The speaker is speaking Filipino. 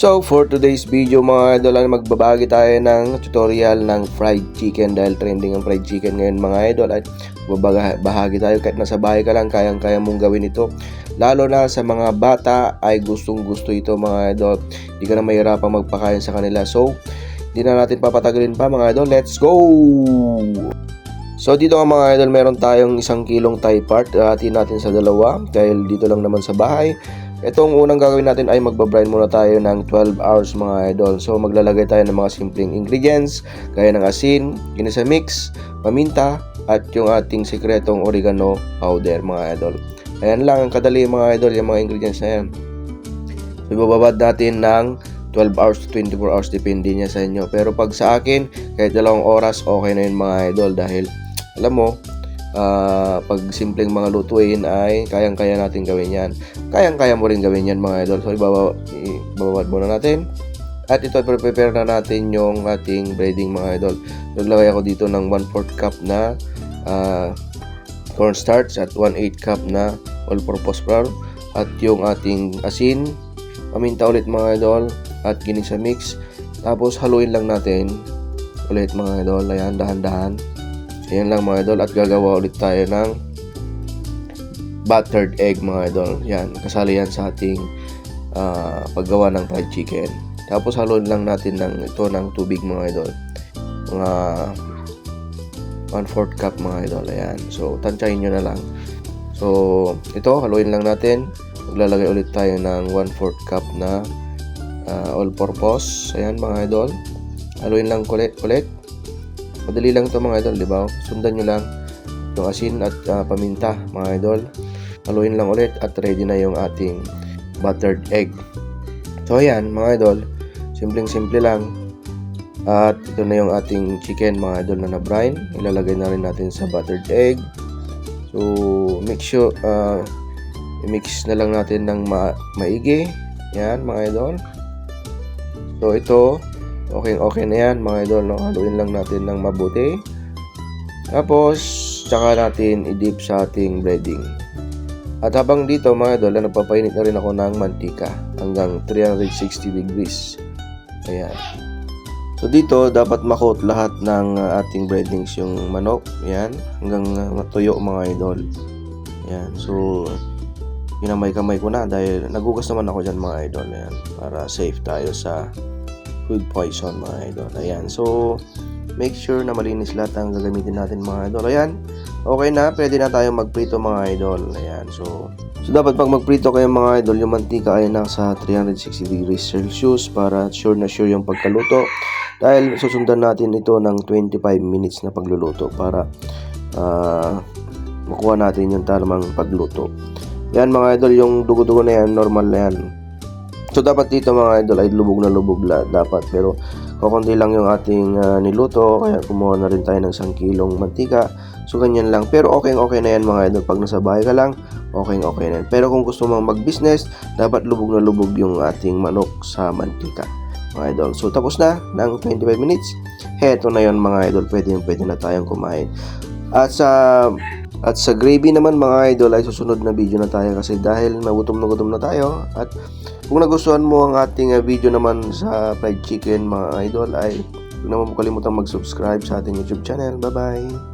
So for today's video mga idol, magbabagi tayo ng tutorial ng fried chicken dahil trending ang fried chicken ngayon mga idol. At bahagi tayo kahit nasa bahay ka lang, kayang-kaya mong gawin ito. Lalo na sa mga bata ay gustong-gusto ito mga idol. Hindi ka na mahirapang magpakain sa kanila. So hindi na natin papatagalin pa mga idol, let's go! So dito nga mga idol, meron tayong 1 kilong Thai part. Hatiin natin sa dalawa dahil dito lang naman sa bahay. Itong unang gagawin natin ay magbabrine muna tayo ng 12 hours mga idol. So maglalagay tayo ng mga simpleng ingredients gaya ng asin, ginisa mix, paminta, at yung ating sekretong oregano powder mga idol. Ayan lang ang kadali mga idol, yung mga ingredients na yan. So ibababad natin ng 12 hours to 24 hours, depende niya sa inyo. Pero pag sa akin, kahit 2 oras, okay na yun mga idol. Dahil alam mo, pag simpleng mga lutuin ay kayang-kaya natin gawin yan. Kayang-kaya mo rin gawin yan mga idol. So ibababad muna natin. At ito, prepare na natin yung ating breading mga idol. Naglagay ako dito ng 1/4 cup na cornstarch at 1/8 cup na all-purpose flour. At yung ating asin, paminta ulit mga idol, at ginisa mix. Tapos haluin lang natin ulit mga idol. Ayan, dahan-dahan. Ayan lang mga idol, at gagawa ulit tayo ng buttered egg mga idol. Yan, kasali yan sa ating paggawa ng fried chicken. Tapos haluin lang natin ng tubig mga idol. Mga 1/4 cup mga idol. Ayan, so tansyahin nyo na lang. So ito, haluin lang natin. Maglalagay ulit tayo ng 1/4 cup na all-purpose. Ayan mga idol, haluin lang ulit. Madali lang ito mga idol, di ba? Sundan nyo lang yung asin at paminta mga idol. Haluin lang ulit at ready na yung ating buttered egg. So ayan mga idol, simpleng-simple lang. At ito na yung ating chicken mga idol na na-brine. Ilalagay na rin natin sa buttered egg. So make sure i-mix na lang natin ng maigi. Yan mga idol. So ito, okay na yan mga idol, no? Haluin lang natin ng mabuti. Tapos tsaka natin i-dip sa ating breading. At habang dito mga idol, nagpapainit na rin ako ng mantika hanggang 360 degrees. Ayan. So dito dapat makot lahat ng ating breadings, yung manok. Ayan, hanggang matuyo mga idol. Ayan. So kinamay-kamay ko na dahil nagugas naman ako dyan mga idol. Ayan, para safe tayo sa food poison mga idol. Ayan, so make sure na malinis lahat ang gagamitin natin mga idol. Ayan, okay na, pwede na tayo magprito mga idol. Ayan, so dapat pag magprito kayo mga idol, yung mantika ay nasa 360 degrees Celsius para sure na sure yung pagkaluto. Dahil susundan natin ito ng 25 minutes na pagluluto para makuha natin yung tamang pagluto. Yan mga idol, yung dugo-dugo na yan, normal na yan. So dapat dito mga idol ay lubog na lubog dapat, pero kukunti lang yung ating niluto, kaya kumuha na rin tayo ng 1 kilong mantika. So ganyan lang, pero okay na yan mga idol. Pag nasa bahay ka lang, okay na yan. Pero kung gusto mong mag-business, dapat lubog na lubog yung ating manok sa mantika mga idol. So tapos na ng 25 minutes. Heto na yon mga idol, pwede na tayong kumain. At sa gravy naman mga idol ay susunod na video na tayo, kasi dahil nagutom na tayo. At kung nagustuhan mo ang ating video naman sa fried chicken mga idol, ay huwag naman mo kalimutang mag-subscribe sa ating YouTube channel. Bye bye!